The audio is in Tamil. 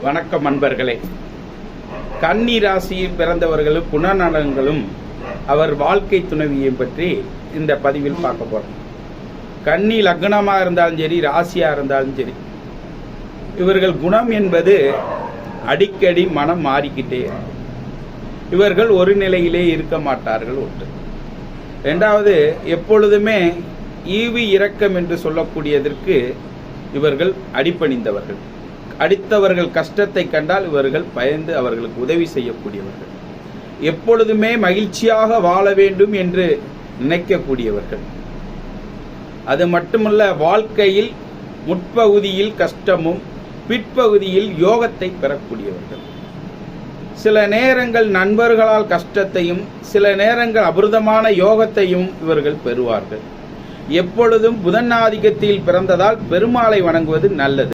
வணக்கம் அன்பர்களே. கன்னி ராசியில் பிறந்தவர்களும் குணநலன்களும் அவர் வாழ்க்கை துணைவியை பற்றி இந்த பதிவில் பார்க்க போறோம். கன்னி லக்னமாக இருந்தாலும் சரி, ராசியாக இருந்தாலும் சரி, இவர்கள் குணம் என்பது அடிக்கடி மனம் மாறிக்கிட்டே இருக்கும். இவர்கள் ஒரு நிலையிலே இருக்க மாட்டார்கள். ஒன்று. இரண்டாவது, எப்பொழுதுமே ஈவு இரக்கம் என்று சொல்லக்கூடியதற்கு இவர்கள் அடிபணிந்தவர்கள். அடுத்தவர்கள் கஷ்டத்தை கண்டால் இவர்கள் பயந்து அவர்களுக்கு உதவி செய்யக்கூடியவர்கள். எப்பொழுதுமே மகிழ்ச்சியாக வாழ வேண்டும் என்று நினைக்கக்கூடியவர்கள். அது மட்டுமல்ல, வாழ்க்கையில் முற்பகுதியில் கஷ்டமும் பிற்பகுதியில் யோகத்தை பெறக்கூடியவர்கள். சில நேரங்கள் நண்பர்களால் கஷ்டத்தையும், சில நேரங்கள் அபிருதமான யோகத்தையும் இவர்கள் பெறுவார்கள். எப்பொழுதும் புதன் ஆதிக்கத்தில் பிறந்ததால் பெருமாளை வணங்குவது நல்லது.